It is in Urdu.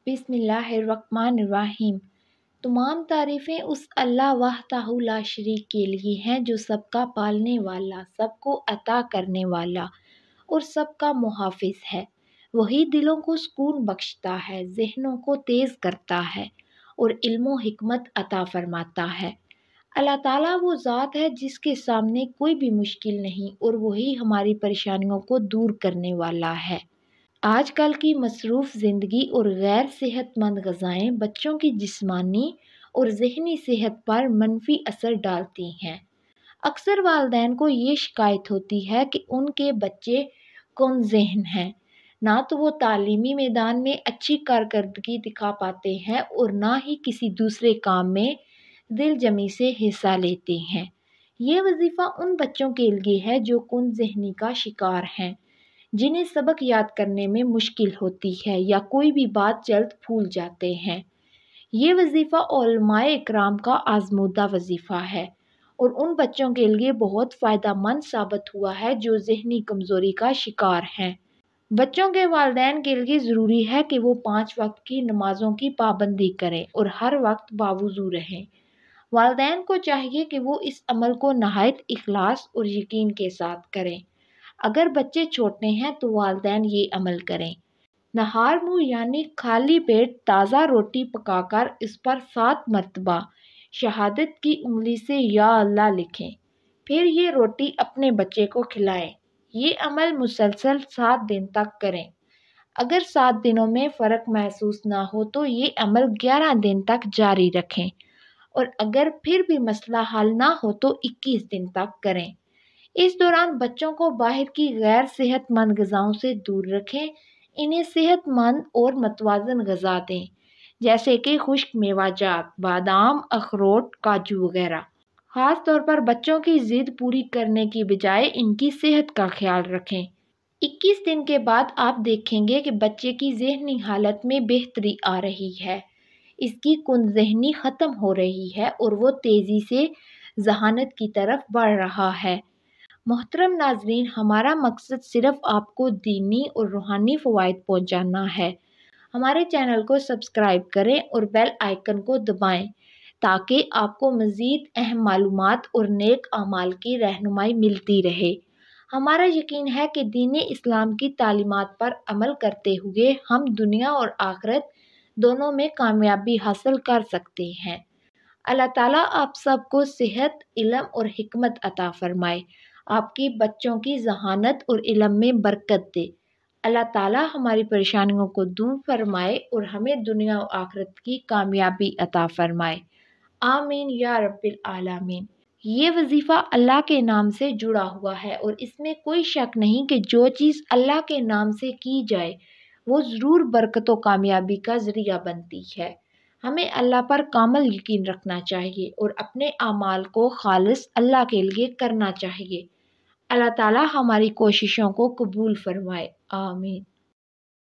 بسم اللہ الرحمن الرحیم۔ تمام تعریفیں اس اللہ وحدہ لا شریک کے لیے ہیں جو سب کا پالنے والا، سب کو عطا کرنے والا اور سب کا محافظ ہے۔ وہی دلوں کو سکون بخشتا ہے، ذہنوں کو تیز کرتا ہے اور علم و حکمت عطا فرماتا ہے۔ اللہ تعالیٰ وہ ذات ہے جس کے سامنے کوئی بھی مشکل نہیں اور وہی ہماری پریشانیوں کو دور کرنے والا ہے۔ آج کل کی مصروف زندگی اور غیر صحت مند غذائیں بچوں کی جسمانی اور ذہنی صحت پر منفی اثر ڈالتی ہیں۔ اکثر والدین کو یہ شکایت ہوتی ہے کہ ان کے بچے کم ذہن ہیں، نہ تو وہ تعلیمی میدان میں اچھی کارکردگی دکھا پاتے ہیں اور نہ ہی کسی دوسرے کام میں دل جمی سے حصہ لیتے ہیں۔ یہ وظیفہ ان بچوں کے لیے ہے جو کم ذہنی کا شکار ہیں، جنہیں سبق یاد کرنے میں مشکل ہوتی ہے یا کوئی بھی بات جلد بھول جاتے ہیں۔ یہ وظیفہ علماء اکرام کا آزمودہ وظیفہ ہے اور ان بچوں کے لیے بہت فائدہ مند ثابت ہوا ہے جو ذہنی کمزوری کا شکار ہیں۔ بچوں کے والدین کے لیے ضروری ہے کہ وہ 5 وقت کی نمازوں کی پابندی کریں اور ہر وقت باوضو رہیں۔ والدین کو چاہیے کہ وہ اس عمل کو نہایت اخلاص اور یقین کے ساتھ کریں۔ اگر بچے چھوٹے ہیں تو والدین یہ عمل کریں: نہار منہ یعنی خالی پیٹ تازہ روٹی پکا کر اس پر 7 مرتبہ شہادت کی انگلی سے یا اللہ لکھیں، پھر یہ روٹی اپنے بچے کو کھلائیں۔ یہ عمل مسلسل 7 دن تک کریں۔ اگر 7 دنوں میں فرق محسوس نہ ہو تو یہ عمل 11 دن تک جاری رکھیں اور اگر پھر بھی مسئلہ حل نہ ہو تو 21 دن تک کریں۔ اس دوران بچوں کو باہر کی غیر صحت مند غذاؤں سے دور رکھیں۔ انہیں صحت مند اور متوازن غذا دیں، جیسے کہ خشک میوہ جات، بادام، اخروٹ، کاجو وغیرہ۔ خاص طور پر بچوں کی ضد پوری کرنے کی بجائے ان کی صحت کا خیال رکھیں۔ 21 دن کے بعد آپ دیکھیں گے کہ بچے کی ذہنی حالت میں بہتری آ رہی ہے، اس کی کند ذہنی ختم ہو رہی ہے اور وہ تیزی سے ذہانت کی طرف بڑھ رہا ہے۔ محترم ناظرین، ہمارا مقصد صرف آپ کو دینی اور روحانی فوائد پہنچانا ہے۔ ہمارے چینل کو سبسکرائب کریں اور بیل آئیکن کو دبائیں تاکہ آپ کو مزید اہم معلومات اور نیک اعمال کی رہنمائی ملتی رہے۔ ہمارا یقین ہے کہ دین اسلام کی تعلیمات پر عمل کرتے ہوئے ہم دنیا اور آخرت دونوں میں کامیابی حاصل کر سکتے ہیں۔ اللہ تعالیٰ آپ سب کو صحت، علم اور حکمت عطا فرمائے، آپ کی بچوں کی ذہانت اور علم میں برکت دے۔ اللہ تعالیٰ ہماری پریشانیوں کو دور فرمائے اور ہمیں دنیا و آخرت کی کامیابی عطا فرمائے۔ آمین یا رب العالمین۔ یہ وظیفہ اللہ کے نام سے جڑا ہوا ہے اور اس میں کوئی شک نہیں کہ جو چیز اللہ کے نام سے کی جائے وہ ضرور برکت و کامیابی کا ذریعہ بنتی ہے۔ ہمیں اللہ پر کامل یقین رکھنا چاہیے اور اپنے اعمال کو خالص اللہ کے لیے کرنا چاہیے۔ اللہ تعالیٰ ہماری کوششوں کو قبول فرمائے۔ آمین۔